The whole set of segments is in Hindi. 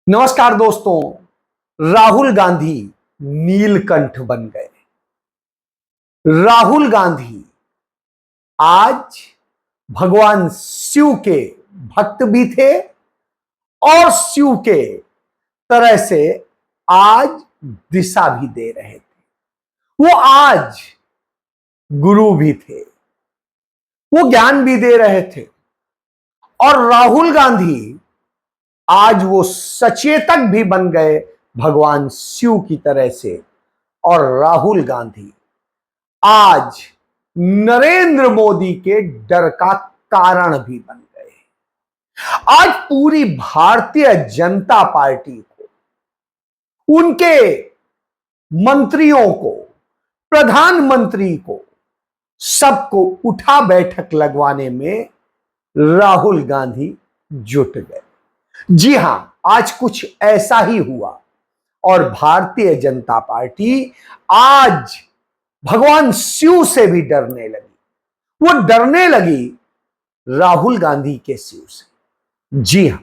नमस्कार दोस्तों, राहुल गांधी नीलकंठ बन गए। राहुल गांधी आज भगवान शिव के भक्त भी थे और शिव के तरह से आज दिशा भी दे रहे थे। वो आज गुरु भी थे, वो ज्ञान भी दे रहे थे। और राहुल गांधी आज वो सचेतक भी बन गए भगवान शिव की तरह से। और राहुल गांधी आज नरेंद्र मोदी के डर का कारण भी बन गए। आज पूरी भारतीय जनता पार्टी को, उनके मंत्रियों को, प्रधानमंत्री को, सबको उठा बैठक लगवाने में राहुल गांधी जुट गए। जी हां, आज कुछ ऐसा ही हुआ और भारतीय जनता पार्टी आज भगवान शिव से भी डरने लगी। वो डरने लगी राहुल गांधी के शिव से। जी हां,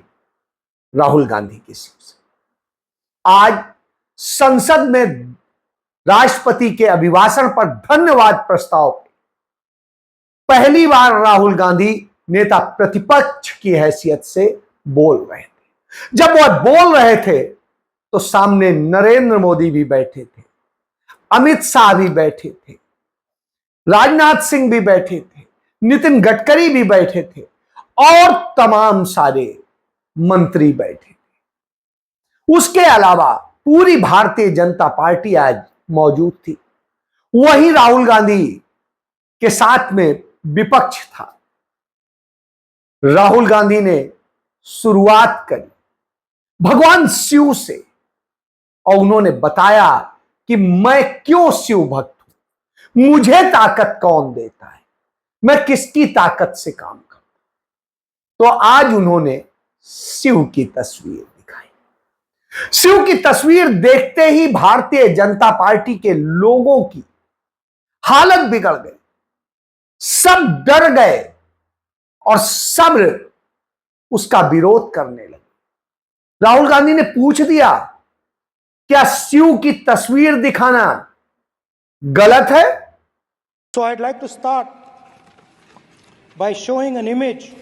राहुल गांधी के शिव से। आज संसद में राष्ट्रपति के अभिभाषण पर धन्यवाद प्रस्ताव पे पहली बार राहुल गांधी नेता प्रतिपक्ष की हैसियत से बोल रहे थे। जब वह बोल रहे थे तो सामने नरेंद्र मोदी भी बैठे थे, अमित शाह भी बैठे थे, राजनाथ सिंह भी बैठे थे, नितिन गडकरी भी बैठे थे और तमाम सारे मंत्री बैठे थे। उसके अलावा पूरी भारतीय जनता पार्टी आज मौजूद थी। वही राहुल गांधी के साथ में विपक्ष था। राहुल गांधी ने शुरुआत करी भगवान शिव से और उन्होंने बताया कि मैं क्यों शिव भक्त हूं, मुझे ताकत कौन देता है, मैं किसकी ताकत से काम करता। तो आज उन्होंने शिव की तस्वीर दिखाई। शिव की तस्वीर देखते ही भारतीय जनता पार्टी के लोगों की हालत बिगड़ गई। सब डर गए और सब उसका विरोध करने लगे। राहुल गांधी ने पूछ दिया, क्या शिव की तस्वीर दिखाना गलत है? So I'd like to start by showing an image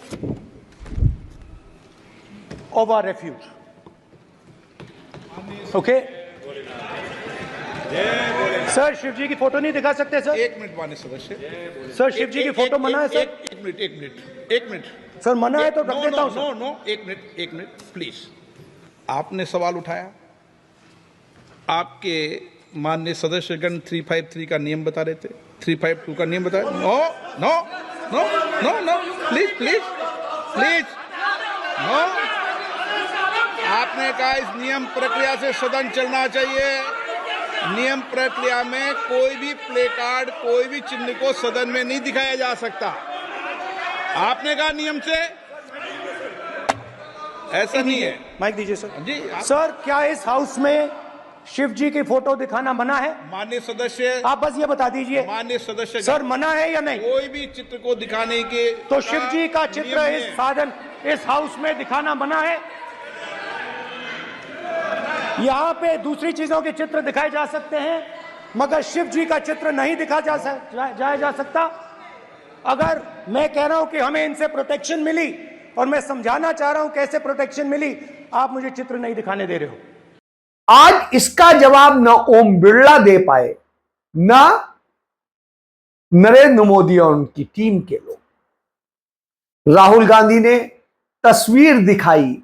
of our refuge. Okay? Sir, Shiv ji की फोटो नहीं दिखा सकते सर? एक मिनट माननीय सदस्य। सर, शिव जी की फोटो मना है सर? एक मिनट सर, मना है तो रख देता हूं सर। नो, एक मिनट प्लीज। आपने सवाल उठाया, आपके माननीय सदस्यगण 353 का नियम बता रहे थे, 352 का नियम बता रहे। No please no. आपने कहा इस नियम प्रक्रिया से सदन चलना चाहिए। नियम प्रक्रिया में कोई भी प्ले कार्ड, कोई भी चिन्ह को सदन में नहीं दिखाया जा सकता। आपने कहा नियम से, ऐसा नहीं है। माइक दीजिए सर जी। सर, क्या इस हाउस में शिव जी की फोटो दिखाना मना है? माननीय सदस्य, आप बस ये बता दीजिए। माननीय सदस्य सर, मना है या नहीं? कोई भी चित्र को दिखाने के तो शिव जी का चित्र इस हाउस में दिखाना मना है? यहाँ पे दूसरी चीजों के चित्र दिखाए जा सकते हैं मगर शिव जी का चित्र नहीं दिखा जा सकता। अगर मैं कह रहा हूं कि हमें इनसे प्रोटेक्शन मिली और मैं समझाना चाह रहा हूं कैसे प्रोटेक्शन मिली, आप मुझे चित्र नहीं दिखाने दे रहे हो। आज इसका जवाब न ओम बिरला दे पाए, न नरेंद्र मोदी और उनकी टीम के लोग। राहुल गांधी ने तस्वीर दिखाई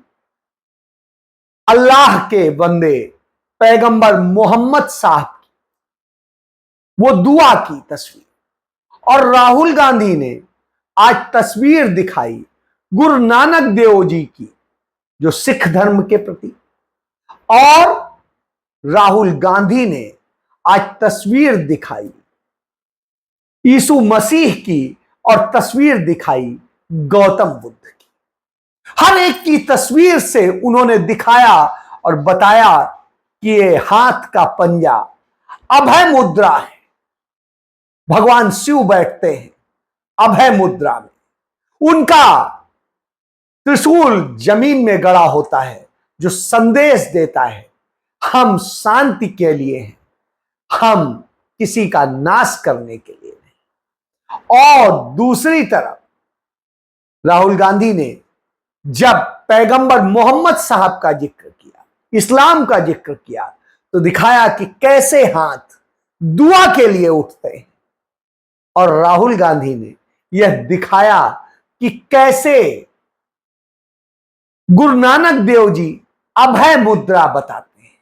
अल्लाह के बंदे पैगंबर मोहम्मद साहब की, वो दुआ की तस्वीर। और राहुल गांधी ने आज तस्वीर दिखाई गुरु नानक देव जी की, जो सिख धर्म के प्रति। और राहुल गांधी ने आज तस्वीर दिखाई यीशु मसीह की और तस्वीर दिखाई गौतम बुद्ध की। हर एक की तस्वीर से उन्होंने दिखाया और बताया कि ये हाथ का पंजा अभय मुद्रा है। भगवान शिव बैठते हैं अभय मुद्रा में। उनका त्रिशूल जमीन में गड़ा होता है जो संदेश देता है हम शांति के लिए हैं, हम किसी का नाश करने के लिए नहीं। और दूसरी तरफ राहुल गांधी ने जब पैगंबर मोहम्मद साहब का जिक्र किया, इस्लाम का जिक्र किया, तो दिखाया कि कैसे हाथ दुआ के लिए उठते हैं। और राहुल गांधी ने यह दिखाया कि कैसे गुरु नानक देव जी अभय मुद्रा बताते हैं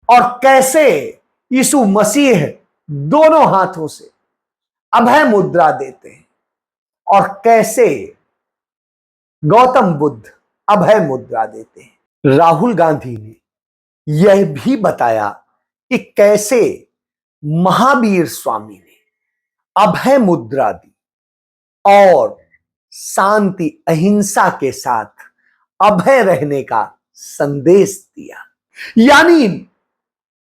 और कैसे यीशु मसीह दोनों हाथों से अभय मुद्रा देते हैं और कैसे गौतम बुद्ध अभय मुद्रा देते हैं। राहुल गांधी ने यह भी बताया कि कैसे महावीर स्वामी ने अभय मुद्रा दी और शांति अहिंसा के साथ अभय रहने का संदेश दिया। यानी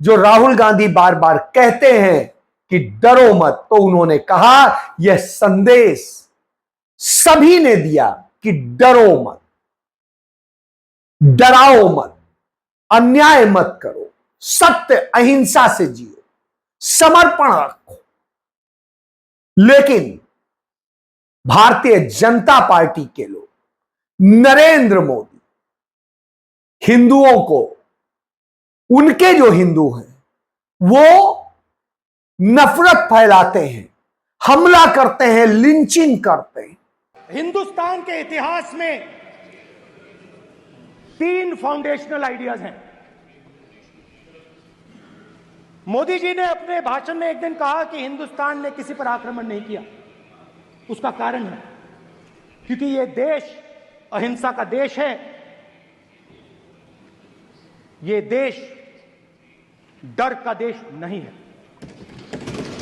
जो राहुल गांधी बार बार कहते हैं कि डरो मत, तो उन्होंने कहा यह संदेश सभी ने दिया कि डरो मत, डराओ मत, अन्याय मत करो, सत्य अहिंसा से जियो, समर्पण रखो। लेकिन भारतीय जनता पार्टी के लोग, नरेंद्र मोदी, हिंदुओं को, उनके जो हिंदू हैं वो नफरत फैलाते हैं, हमला करते हैं, लिंचिंग करते हैं। हिंदुस्तान के इतिहास में 3 फाउंडेशनल आइडियाज हैं। मोदी जी ने अपने भाषण में एक दिन कहा कि हिंदुस्तान ने किसी पर आक्रमण नहीं किया। उसका कारण है क्योंकि यह देश अहिंसा का देश है, यह देश डर का देश नहीं है।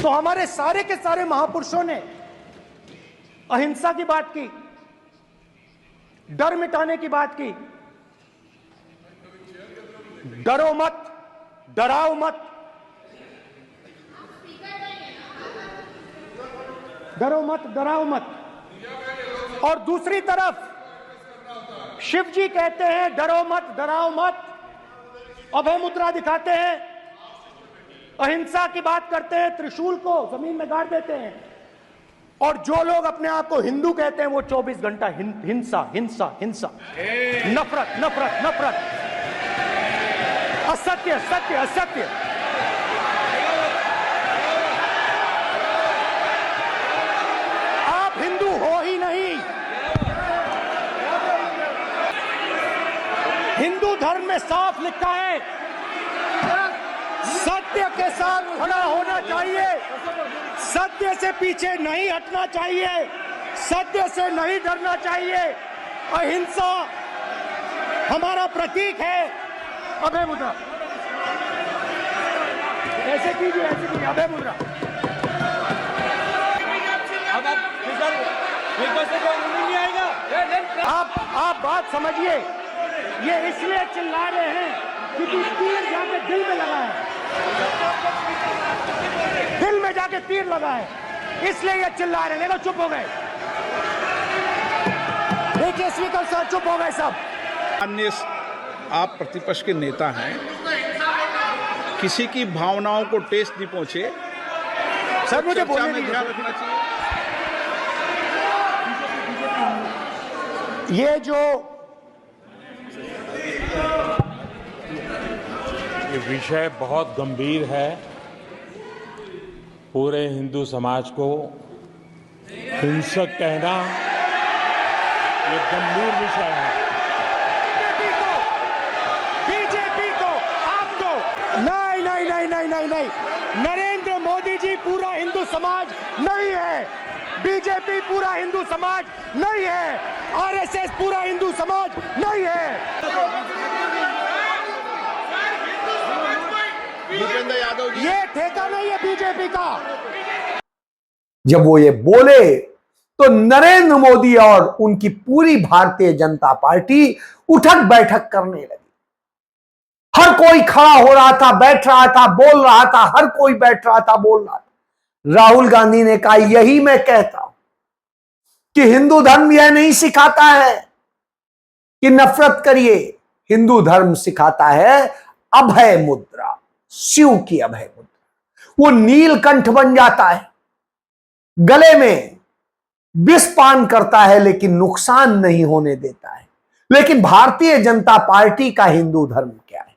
तो हमारे सारे के सारे महापुरुषों ने अहिंसा की बात की, डर मिटाने की बात की। डरो मत, डराओ मत, डरो मत, डराओ मत। और दूसरी तरफ शिव जी कहते हैं डरो मत, डराओ मत, अभय मुद्रा दिखाते हैं, अहिंसा की बात करते हैं, त्रिशूल को जमीन में गाड़ देते हैं। और जो लोग अपने आप को हिंदू कहते हैं वो 24 घंटा हिंसा हिंसा हिंसा, नफरत नफरत नफरत, असत्य सत्य असत्य। आप हिंदू हो ही नहीं। हिंदू धर्म में साफ लिखा है सत्य के साथ खड़ा होना चाहिए, सत्य से पीछे नहीं हटना चाहिए, सत्य से नहीं डरना चाहिए। अहिंसा हमारा प्रतीक है। अभय मुद्रा ऐसे कीजिए, ऐसे कीजिए, अभय मुद्रा। आप बात समझिए, ये इसलिए चिल्ला रहे हैं क्योंकि तीर जाके दिल में लगा है, दिल में जाके तीर लगा है, इसलिए ये चिल्ला रहे हैं। देखो चुप हो गए, देखिए स्पीकर साहब चुप हो गए सब। अन्य आप प्रतिपक्ष के नेता हैं, किसी की भावनाओं को ठेस नहीं पहुंचे, सर मुझे चर्चा बोलने में दीजिए। ध्यान रखना चाहिए। ये जो ये विषय बहुत गंभीर है। पूरे हिंदू समाज को हिंसक कहना ये गंभीर विषय है। बीजेपी को आपको नहीं नहीं नहीं नहीं नहीं नहीं, नरेंद्र मोदी जी पूरा हिंदू समाज नहीं है, बीजेपी पूरा हिंदू समाज नहीं है, आरएसएस पूरा हिंदू समाज नहीं है। भूपेंद्र यादव जी, ये ठेका नहीं है बीजेपी का। जब वो ये बोले तो नरेंद्र मोदी और उनकी पूरी भारतीय जनता पार्टी उठक बैठक करने लगी। हर कोई खड़ा हो रहा था, बैठ रहा था, बोल रहा था, हर कोई बैठ रहा था, बोल रहा था। राहुल गांधी ने कहा यही मैं कहता हूं कि हिंदू धर्म यह नहीं सिखाता है कि नफरत करिए, हिंदू धर्म सिखाता है अभय मुद्रा, शिव की अभय मुद्रा। वो नीलकंठ बन जाता है, गले में विष पान करता है लेकिन नुकसान नहीं होने देता है। लेकिन भारतीय जनता पार्टी का हिंदू धर्म क्या है?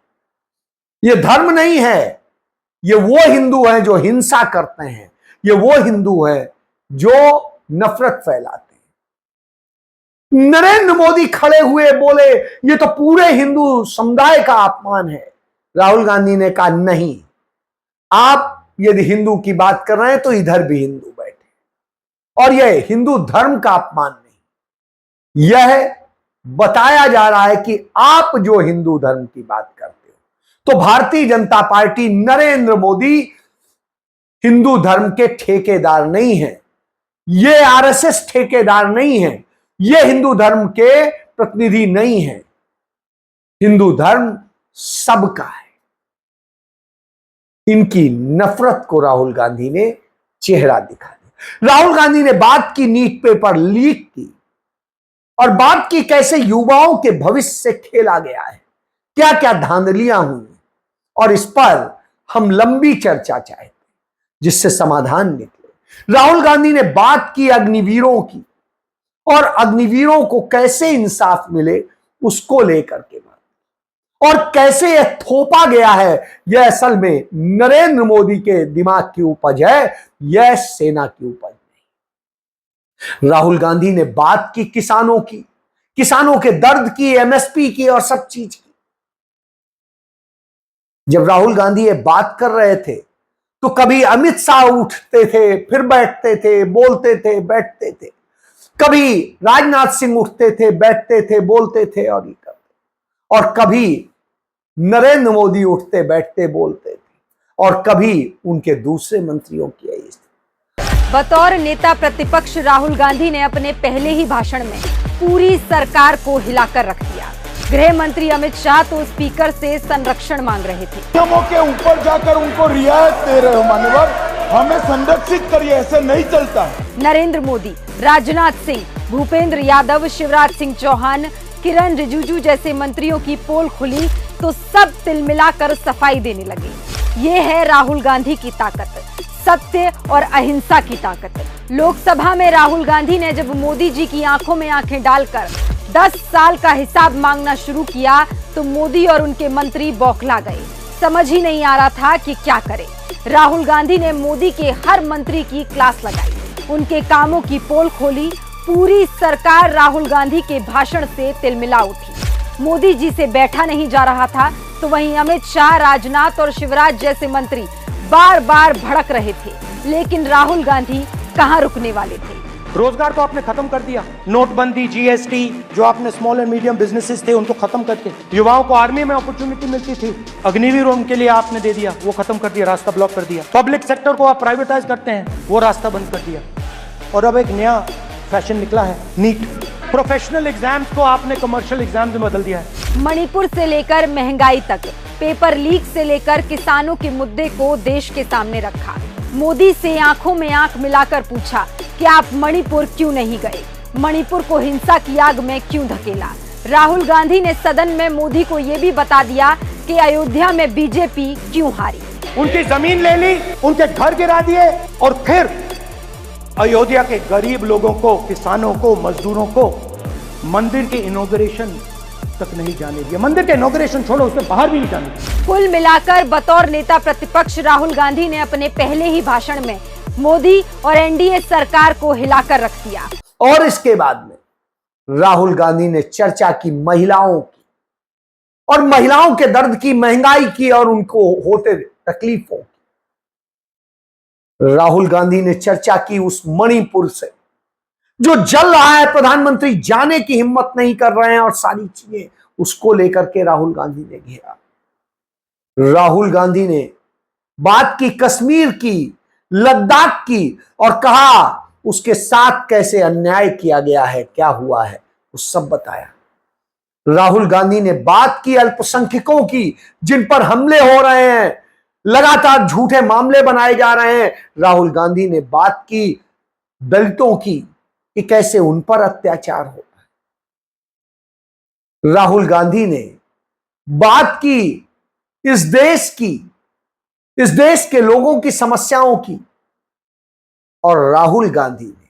ये धर्म नहीं है, ये वो हिंदू हैं जो हिंसा करते हैं, ये वो हिंदू हैं जो नफरत फैलाते हैं। नरेंद्र मोदी खड़े हुए बोले ये तो पूरे हिंदू समुदाय का अपमान है। राहुल गांधी ने कहा नहीं, आप यदि हिंदू की बात कर रहे हैं तो इधर भी हिंदू बैठे, और यह हिंदू धर्म का अपमान नहीं, यह बताया जा रहा है कि आप जो हिंदू धर्म की बात करते हो, तो भारतीय जनता पार्टी, नरेंद्र मोदी हिंदू धर्म के ठेकेदार नहीं है, ये आरएसएस ठेकेदार नहीं है, ये हिंदू धर्म के प्रतिनिधि नहीं है। हिंदू धर्म सबका है। इनकी नफरत को राहुल गांधी ने चेहरा दिखा दिया। राहुल गांधी ने बात की नीट पेपर लीक की और बात की कैसे युवाओं के भविष्य से खेला गया है, क्या क्या धांधलियां हुई, और इस पर हम लंबी चर्चा चाहते हैं जिससे समाधान निकले। राहुल गांधी ने बात की अग्निवीरों की, और अग्निवीरों को कैसे इंसाफ मिले उसको लेकर के बात, और कैसे यह थोपा गया है यह असल में नरेंद्र मोदी के दिमाग की उपज है, यह सेना की उपज नहीं। राहुल गांधी ने बात की किसानों की, किसानों के दर्द की, एमएसपी की और सब चीज की। जब राहुल गांधी ये बात कर रहे थे तो कभी अमित शाह उठते थे, फिर बैठते थे, बोलते थे, बैठते थे, कभी राजनाथ सिंह उठते थे, बैठते थे, बोलते थे और ये करते, और कभी नरेंद्र मोदी उठते, बैठते, बोलते थे, और कभी उनके दूसरे मंत्रियों की है। बतौर नेता प्रतिपक्ष राहुल गांधी ने अपने पहले ही भाषण में पूरी सरकार को हिलाकर रख दिया। गृह मंत्री अमित शाह तो स्पीकर से संरक्षण मांग रहे थे। नियमों के ऊपर जाकर उनको रियायत दे रहे हो मान्यवर, हमें संरक्षित करिए, ऐसे नहीं चलता। नरेंद्र मोदी, राजनाथ सिंह, भूपेंद्र यादव, शिवराज सिंह चौहान, किरण रिजिजू जैसे मंत्रियों की पोल खुली तो सब तिलमिलाकर सफाई देने लगे। ये है राहुल गांधी की ताकत, सत्य और अहिंसा की ताकत। लोकसभा में राहुल गांधी ने जब मोदी जी की आंखों में आंखें डालकर 10 साल का हिसाब मांगना शुरू किया तो मोदी और उनके मंत्री बौखला गए। समझ ही नहीं आ रहा था कि क्या करें। राहुल गांधी ने मोदी के हर मंत्री की क्लास लगाई, उनके कामों की पोल खोली। पूरी सरकार राहुल गांधी के भाषण से तिलमिला उठी। मोदी जी से बैठा नहीं जा रहा था तो वहीं अमित शाह, राजनाथ और शिवराज जैसे मंत्री बार बार भड़क रहे थे, लेकिन राहुल गांधी कहां रुकने वाले थे। रोजगार तो आपने खत्म कर दिया, नोटबंदी, जीएसटी, जो आपने स्मॉल एंड मीडियम बिजनेसेस थे उनको खत्म करके, युवाओं को आर्मी में अपॉर्चुनिटी मिलती थी, अग्निवीर उनके लिए आपने दे दिया, वो खत्म कर दिया, रास्ता ब्लॉक कर दिया। पब्लिक सेक्टर को आप प्राइवेटाइज करते हैं, वो रास्ता बंद कर दिया। और अब एक नया फैशन निकला है, नीट। प्रोफेशनल एग्जाम्स को आपने कमर्शियल एग्जाम्स में बदल दिया है। मणिपुर से लेकर महंगाई तक, पेपर लीक से लेकर किसानों के मुद्दे को देश के सामने रखा। मोदी से आंखों में आंख मिलाकर पूछा कि आप मणिपुर क्यों नहीं गए, मणिपुर को हिंसा की आग में क्यों धकेला। राहुल गांधी ने सदन में मोदी को यह भी बता दिया कि अयोध्या में बीजेपी क्यों हारी। उनकी जमीन ले ली, उनके घर गिरा दिए, और फिर अयोध्या के गरीब लोगों को, किसानों को, मजदूरों को मंदिर के इनॉग्रेशन तक नहीं जाने दिया। मंदिर के इनॉग्रेशन छोड़ो, उससे बाहर भी नहीं जाने दिया। कुल मिलाकर बतौर नेता प्रतिपक्ष राहुल गांधी ने अपने पहले ही भाषण में मोदी और एनडीए सरकार को हिलाकर रख दिया। और इसके बाद में राहुल गांधी ने चर्चा की महिलाओं की, और महिलाओं के दर्द की, महंगाई की और उनको होते तकलीफों की। राहुल गांधी ने चर्चा की उस मणिपुर से जो जल रहा है, प्रधानमंत्री जाने की हिम्मत नहीं कर रहे हैं, और सारी चीजें उसको लेकर के राहुल गांधी ने घेरा। राहुल गांधी ने बात की कश्मीर की, लद्दाख की, और कहा उसके साथ कैसे अन्याय किया गया है, क्या हुआ है, वो सब बताया। राहुल गांधी ने बात की अल्पसंख्यकों की, जिन पर हमले हो रहे हैं, लगातार झूठे मामले बनाए जा रहे हैं। राहुल गांधी ने बात की दलितों की कि कैसे उन पर अत्याचार हो रहा है। राहुल गांधी ने बात की इस देश के लोगों की समस्याओं की, और राहुल गांधी ने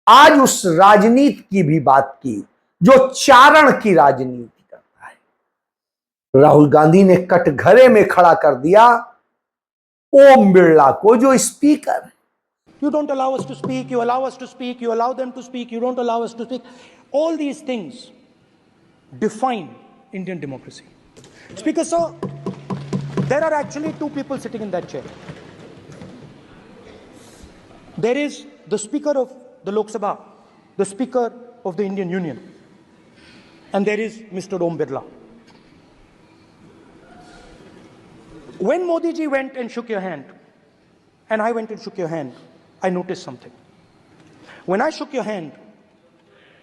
आज उस राजनीति की भी बात की जो चारण की राजनीति करता है। राहुल गांधी ने कटघरे में खड़ा कर दिया ओम बिरला को, जो स्पीकर है। You don't allow us to speak, you allow us to speak, you allow them to speak, you don't allow us to speak. All these things define Indian democracy. Speaker, sir, there are actually two people sitting in that chair. There is the Speaker of the Lok Sabha, the Speaker of the Indian Union, and there is Mr. Om Birla. When Modi ji went and shook your hand, and I went and shook your hand, I noticed something. When I shook your hand,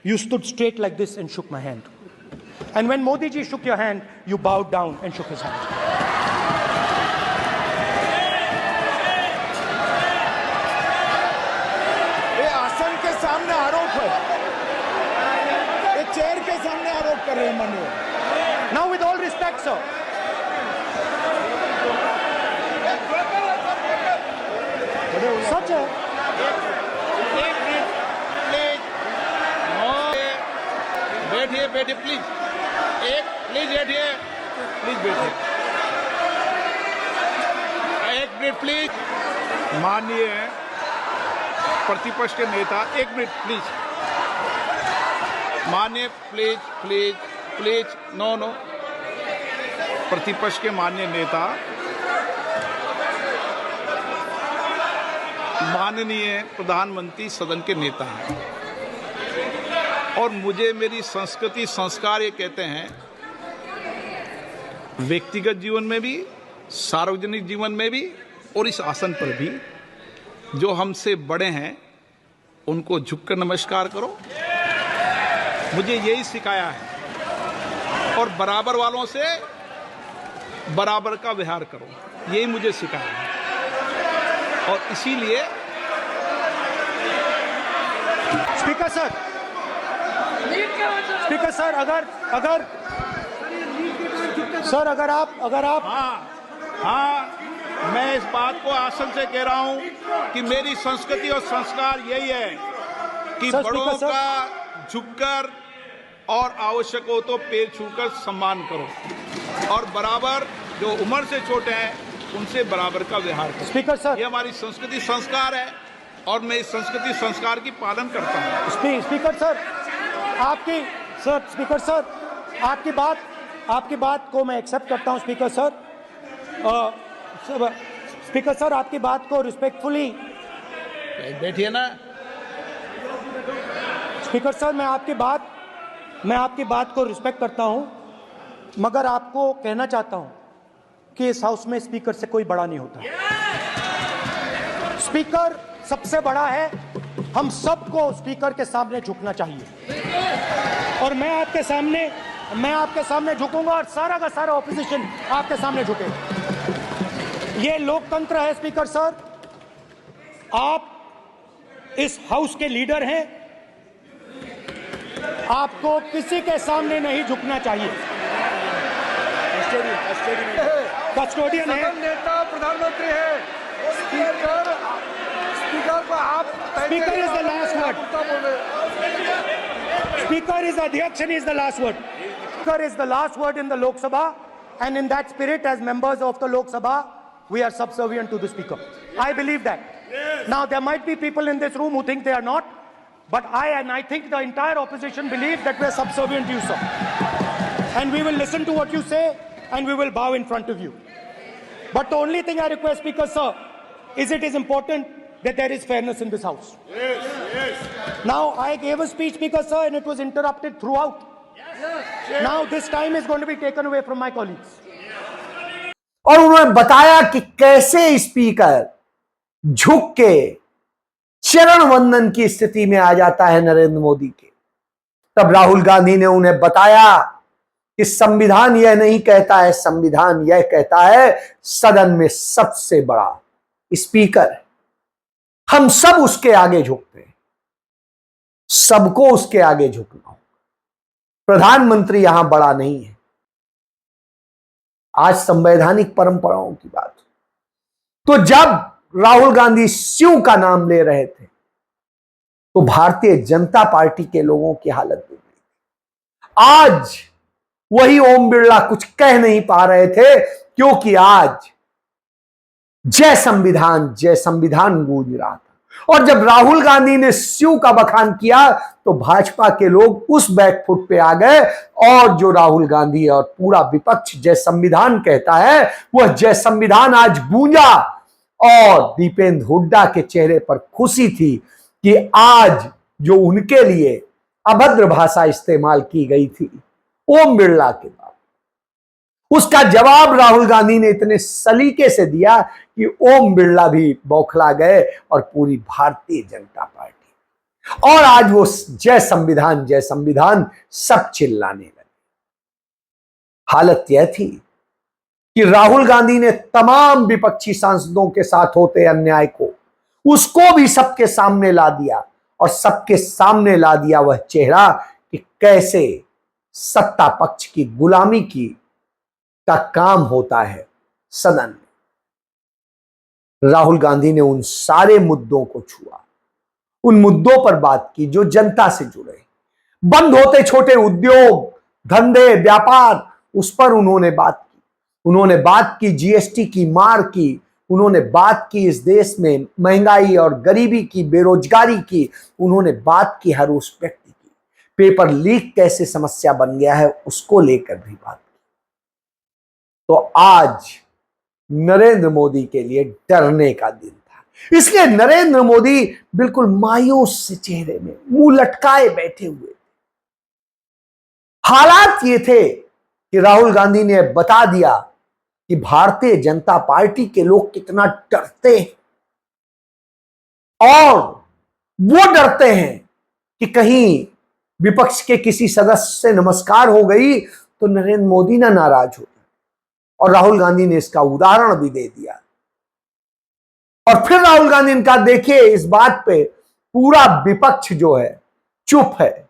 you stood straight like this and shook my hand. And when Modi ji shook your hand, you bowed down and shook his hand. ये आसन के सामने आरोप है, ये चेयर के सामने आरोप कर रहे हैं माननीय। Now, with all respect, sir, such a बैठिए बैठिए प्लीज, प्लीज बैठिए, प्लीज बैठिए, एक मिनट प्लीज। माननीय प्रतिपक्ष के नेता, एक मिनट प्लीज। माननीय please please please, no no. प्रतिपक्ष के माननीय नेता, माननीय प्रधानमंत्री सदन के नेता हैं, और मुझे मेरी संस्कृति संस्कार ये कहते हैं, व्यक्तिगत जीवन में भी, सार्वजनिक जीवन में भी, और इस आसन पर भी, जो हमसे बड़े हैं उनको झुककर नमस्कार करो। मुझे यही सिखाया है, और बराबर वालों से बराबर का व्यवहार करो, यही मुझे सिखाया है। और इसीलिए स्पीकर सर, अगर आप हाँ, मैं इस बात को आसन से कह रहा हूं कि मेरी संस्कृति और संस्कार यही है कि सर, बड़ों स्पीकर सर। का झुककर और आवश्यक हो तो पैर छूकर सम्मान करो, और बराबर जो उम्र से छोटे हैं उनसे बराबर का व्यवहार करो। स्पीकर सर, ये हमारी संस्कृति संस्कार है, और मैं इस संस्कृति संस्कार की पालन करता हूँ। स्पीकर सर, स्पीकर सर, आपकी बात को मैं एक्सेप्ट करता हूं। स्पीकर सर, आपकी बात को रिस्पेक्टफुली, बैठिए ना। स्पीकर सर, मैं आपकी बात को रिस्पेक्ट करता हूं, मगर आपको कहना चाहता हूं कि इस हाउस में स्पीकर से कोई बड़ा नहीं होता। स्पीकर सबसे बड़ा है, हम सबको स्पीकर के सामने झुकना चाहिए, और मैं आपके सामने झुकूंगा, और सारा का सारा ऑपोजिशन आपके सामने झुकेगा। ये लोकतंत्र है स्पीकर सर, आप इस हाउस के लीडर हैं, आपको किसी के सामने नहीं झुकना चाहिए। कस्टोडियन है, नेता प्रधानमंत्री है, स्पीकर को आप, speaker is the last word, speaker is अध्यक्ष and is the last word. Speaker is the last word in the Lok Sabha, and in that spirit, as members of the Lok Sabha, we are subservient to the speaker. I believe that. Now, there might be people in this room who think they are not, but I think the entire opposition believes that we are subservient to you, sir. And we will listen to what you say, and we will bow in front of you. But the only thing I request, Speaker, sir, is it is important that there is fairness in this house. Now, I gave a speech, Speaker, sir, and it was interrupted throughout. Now, this time is going to be taken away from my colleagues. और उन्होंने बताया कि कैसे स्पीकर झुक के चरण वंदन की स्थिति में आ जाता है नरेंद्र मोदी के। तब राहुल गांधी ने उन्हें बताया कि संविधान यह नहीं कहता है, संविधान यह कहता है सदन में सबसे बड़ा स्पीकर है, हम सब उसके आगे झुकते हैं, सबको उसके आगे झुकना हो। प्रधानमंत्री यहां बड़ा नहीं है, आज संवैधानिक परंपराओं की बात। तो जब राहुल गांधी शिव का नाम ले रहे थे तो भारतीय जनता पार्टी के लोगों की हालत बिगड़ी। आज वही ओम बिरला कुछ कह नहीं पा रहे थे क्योंकि आज जय संविधान गूंज रहा था। और जब राहुल गांधी ने शिव का बखान किया तो भाजपा के लोग उस बैकफुट पे आ गए और जो राहुल गांधी और पूरा विपक्ष जय संविधान कहता है वह जय संविधान आज गूंजा। और दीपेंद्र हुड्डा के चेहरे पर खुशी थी कि आज जो उनके लिए अभद्र भाषा इस्तेमाल की गई थी ओम बिरला के बाद, उसका जवाब राहुल गांधी ने इतने सलीके से दिया कि ओम बिरला भी बौखला गए और पूरी भारतीय जनता पार्टी। और आज वो जय संविधान सब चिल्लाने लगे। हालत यह थी कि राहुल गांधी ने तमाम विपक्षी सांसदों के साथ होते अन्याय को उसको भी सबके सामने ला दिया। और सबके सामने ला दिया वह चेहरा कि कैसे सत्ता पक्ष की गुलामी की का काम होता है सदन में। राहुल गांधी ने उन सारे मुद्दों को छुआ, उन मुद्दों पर बात की जो जनता से जुड़े। बंद होते छोटे उद्योग, धंधे, व्यापार, उस पर उन्होंने बात की। उन्होंने बात की जीएसटी की मार की, उन्होंने बात की इस देश में महंगाई और गरीबी की, बेरोजगारी की, उन्होंने बात की हर उस व्यक्ति की। पेपर लीक कैसे समस्या बन गया है उसको लेकर भी बात की। तो आज नरेंद्र मोदी के लिए डरने का दिन था। इसलिए नरेंद्र मोदी बिल्कुल मायूस से चेहरे में मुंह लटकाए बैठे हुए। हालात ये थे कि राहुल गांधी ने बता दिया कि भारतीय जनता पार्टी के लोग कितना डरते हैं। और वो डरते हैं कि कहीं विपक्ष के किसी सदस्य से नमस्कार हो गई तो नरेंद्र मोदी ना नाराज हो। और राहुल गांधी ने इसका उदाहरण भी दे दिया। और फिर राहुल गांधी ने कहा देखिए इस बात पे पूरा विपक्ष जो है चुप है,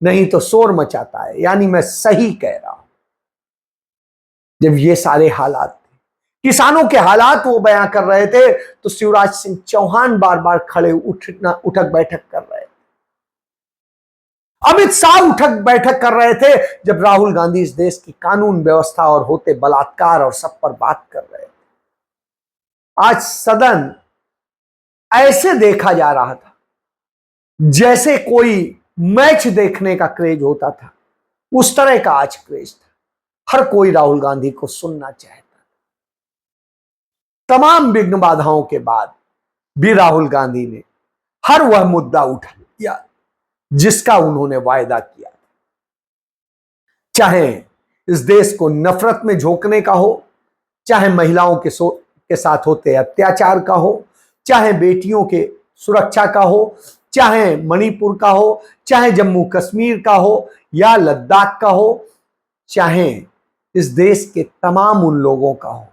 नहीं तो शोर मचाता है, यानी मैं सही कह रहा हूं। जब ये सारे हालात थे, किसानों के हालात वो बयां कर रहे थे तो शिवराज सिंह चौहान बार बार खड़े उठक बैठक कर रहे थे। अमित शाह उठक बैठक कर रहे थे जब राहुल गांधी इस देश की कानून व्यवस्था और होते बलात्कार और सब पर बात कर रहे थे। आज सदन ऐसे देखा जा रहा था जैसे कोई मैच देखने का क्रेज होता था, उस तरह का आज क्रेज था। हर कोई राहुल गांधी को सुनना चाहता। तमाम विघ्न बाधाओं के बाद भी राहुल गांधी ने हर वह मुद्दा उठा लिया जिसका उन्होंने वायदा किया। चाहे इस देश को नफरत में झोंकने का हो, चाहे महिलाओं के साथ होते अत्याचार का हो, चाहे बेटियों के सुरक्षा का हो, चाहे मणिपुर का हो, चाहे जम्मू कश्मीर का हो या लद्दाख का हो, चाहे इस देश के तमाम उन लोगों का हो,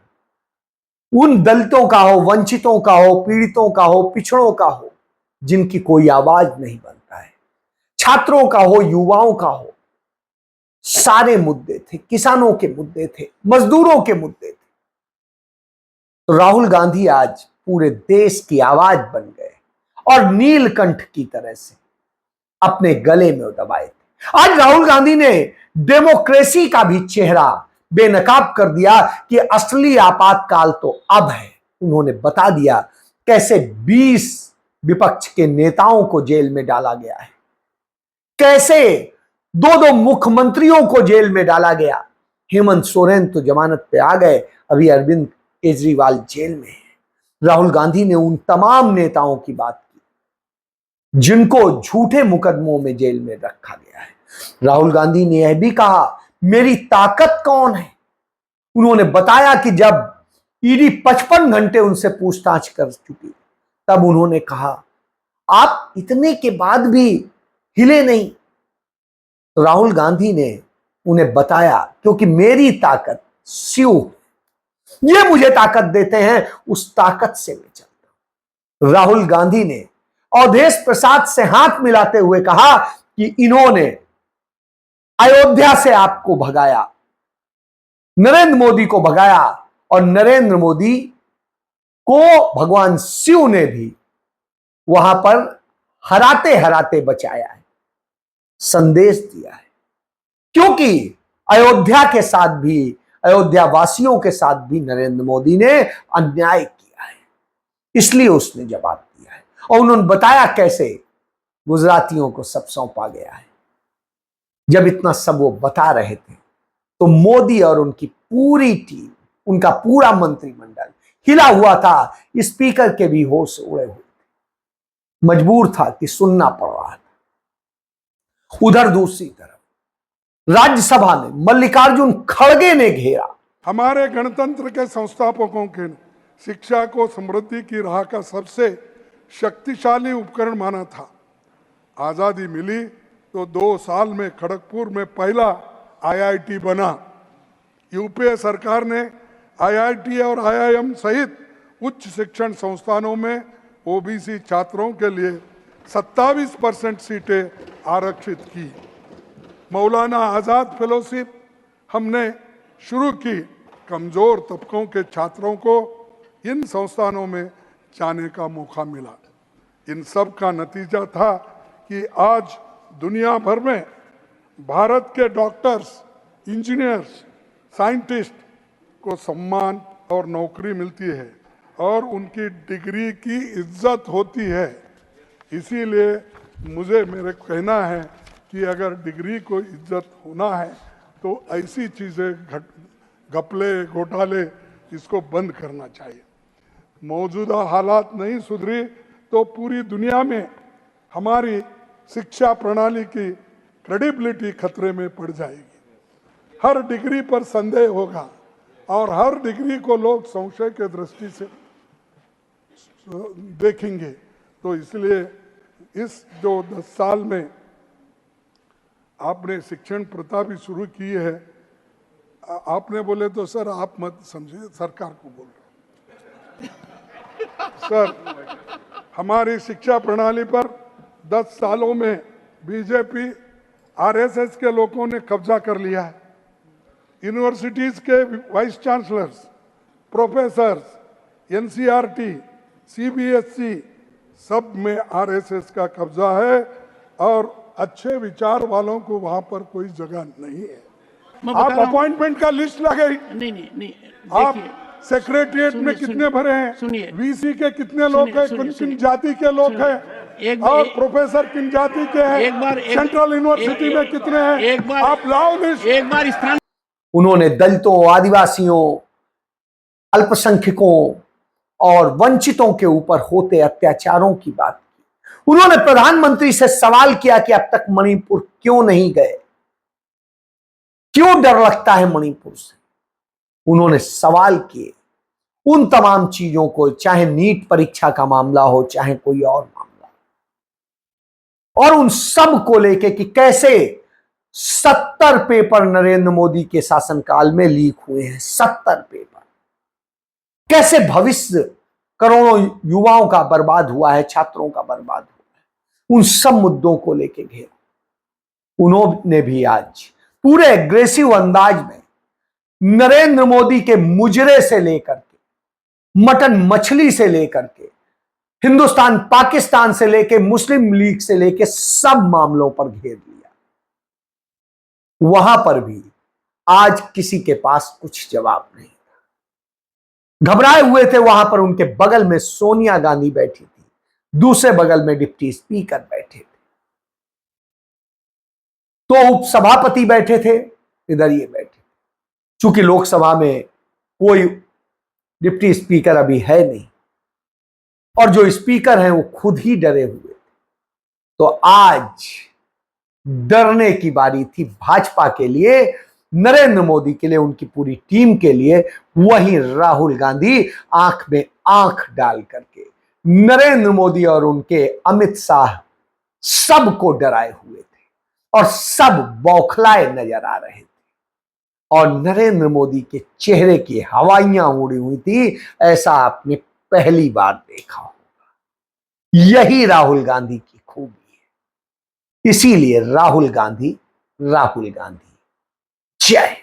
उन दलितों का हो, वंचितों का हो, पीड़ितों का हो, पिछड़ों का हो, जिनकी कोई आवाज नहीं बनता है, छात्रों का हो, युवाओं का हो, सारे मुद्दे थे। किसानों के मुद्दे थे, मजदूरों के मुद्दे थे। तो राहुल गांधी आज पूरे देश की आवाज बन गए और नीलकंठ की तरह से अपने गले में दबाए थे। आज राहुल गांधी ने डेमोक्रेसी का भी चेहरा बेनकाब कर दिया कि असली आपातकाल तो अब है। उन्होंने बता दिया कैसे 20 विपक्ष के नेताओं को जेल में डाला गया है, कैसे 2 मुख्यमंत्रियों को जेल में डाला गया। हेमंत सोरेन तो जमानत पे आ गए, अभी अरविंद केजरीवाल जेल में है। राहुल गांधी ने उन तमाम नेताओं की बात की जिनको झूठे मुकदमों में जेल में रखा गया है। राहुल गांधी ने यह भी कहा मेरी ताकत कौन है। उन्होंने बताया कि जब ईडी 55 घंटे उनसे पूछताछ कर चुकी तब उन्होंने कहा आप इतने के बाद भी हिले नहीं। तो राहुल गांधी ने उन्हें बताया क्योंकि मेरी ताकत शिव, ये मुझे ताकत देते हैं, उस ताकत से मैं चलता हूं। राहुल गांधी ने अवधेश प्रसाद से हाथ मिलाते हुए कहा कि इन्होंने अयोध्या से आपको भगाया, नरेंद्र मोदी को भगाया और नरेंद्र मोदी को भगवान शिव ने भी वहां पर हराते हराते बचाया है, संदेश दिया है। क्योंकि अयोध्या के साथ भी, अयोध्या वासियों के साथ भी नरेंद्र मोदी ने अन्याय किया है, इसलिए उसने जवाब दिया है। और उन्होंने बताया कैसे गुजरातियों को सब सौंपा गया है। जब इतना सब वो बता रहे थे तो मोदी और उनकी पूरी टीम, उनका पूरा मंत्रिमंडल हिला हुआ था, स्पीकर के भी होश उड़े हुए थे, मजबूर था कि सुनना पड़ रहा था। उधर दूसरी तरफ राज्यसभा में मल्लिकार्जुन खड़गे ने घेरा। हमारे गणतंत्र के संस्थापकों के शिक्षा को समृद्धि की राह का सबसे शक्तिशाली उपकरण माना था। आज़ादी मिली तो 2 साल में खड़गपुर में पहला IIT बना। यूपीए सरकार ने IIT और IIM सहित उच्च शिक्षण संस्थानों में ओबीसी छात्रों के लिए 27% सीटें आरक्षित की। मौलाना आज़ाद फेलोशिप हमने शुरू की। कमजोर तबकों के छात्रों को इन संस्थानों में जाने का मौका मिला। इन सब का नतीजा था कि आज दुनिया भर में भारत के डॉक्टर्स, इंजीनियर्स, साइंटिस्ट को सम्मान और नौकरी मिलती है और उनकी डिग्री की इज्जत होती है। इसीलिए मेरे कहना है कि अगर डिग्री को इज्जत होना है तो ऐसी चीज़ें घपले घोटाले इसको बंद करना चाहिए। मौजूदा हालात नहीं सुधरी तो पूरी दुनिया में हमारी शिक्षा प्रणाली की क्रेडिबिलिटी खतरे में पड़ जाएगी। हर डिग्री पर संदेह होगा और हर डिग्री को लोग संशय के दृष्टि से देखेंगे। तो इसलिए इस जो 10 साल में आपने शिक्षण प्रथा भी शुरू की है, आपने बोले तो सर आप मत समझिए, सरकार को बोल रहे सर। हमारी शिक्षा प्रणाली पर 10 सालों में बीजेपी आरएसएस के लोगों ने कब्जा कर लिया है। यूनिवर्सिटीज के vice chancellors, professors, NCERT, CBSE सब में आरएसएस का कब्जा है और अच्छे विचार वालों को वहां पर कोई जगह नहीं है। आप अपॉइंटमेंट का लिस्ट लगे, नहीं आप सेक्रेटरिएट में कितने भरे हैं, सुनिए, वीसी के कितने लोग हैं, किन जाति के लोग हैं और प्रोफेसर किन जाति के हैं, सेंट्रल यूनिवर्सिटी में कितने हैं, आप लाओ लिस्ट। एक बार स्थान उन्होंने दलितों, आदिवासियों, अल्पसंख्यकों और वंचितों के ऊपर होते अत्याचारों की बात की। उन्होंने प्रधानमंत्री से सवाल किया कि अब तक मणिपुर क्यों नहीं गए, क्यों डर लगता है मणिपुर से। उन्होंने सवाल किए उन तमाम चीजों को, चाहे नीट परीक्षा का मामला हो, चाहे कोई और मामला, और उन सब को लेके कि कैसे 70 पेपर नरेंद्र मोदी के शासनकाल में लीक हुए हैं। 70 पेपर, कैसे भविष्य करोड़ों युवाओं का बर्बाद हुआ है, छात्रों का बर्बाद हुआ है। उन सब मुद्दों को लेके घेरा। उन्होंने भी आज पूरे एग्रेसिव अंदाज में नरेंद्र मोदी के मुजरे से लेकर के, मटन मछली से लेकर के, हिंदुस्तान पाकिस्तान से लेके, मुस्लिम लीग से लेके सब मामलों पर घेर लिया। वहां पर भी आज किसी के पास कुछ जवाब नहीं था। घबराए हुए थे। वहां पर उनके बगल में सोनिया गांधी बैठी थी, दूसरे बगल में डिप्टी स्पीकर बैठे थे, तो उपसभापति बैठे थे, इधर ये बैठे। चूंकि लोकसभा में कोई डिप्टी स्पीकर अभी है नहीं और जो स्पीकर हैं वो खुद ही डरे हुए थे, तो आज डरने की बारी थी भाजपा के लिए, नरेंद्र मोदी के लिए, उनकी पूरी टीम के लिए। वहीं राहुल गांधी आंख में आंख डाल करके नरेंद्र मोदी और उनके अमित शाह सबको डराए हुए थे और सब बौखलाए नजर आ रहे थे और नरेंद्र मोदी के चेहरे की हवाइयां उड़ी हुई थी, ऐसा आपने पहली बार देखा होगा। यही राहुल गांधी की खूबी है। इसीलिए राहुल गांधी जय।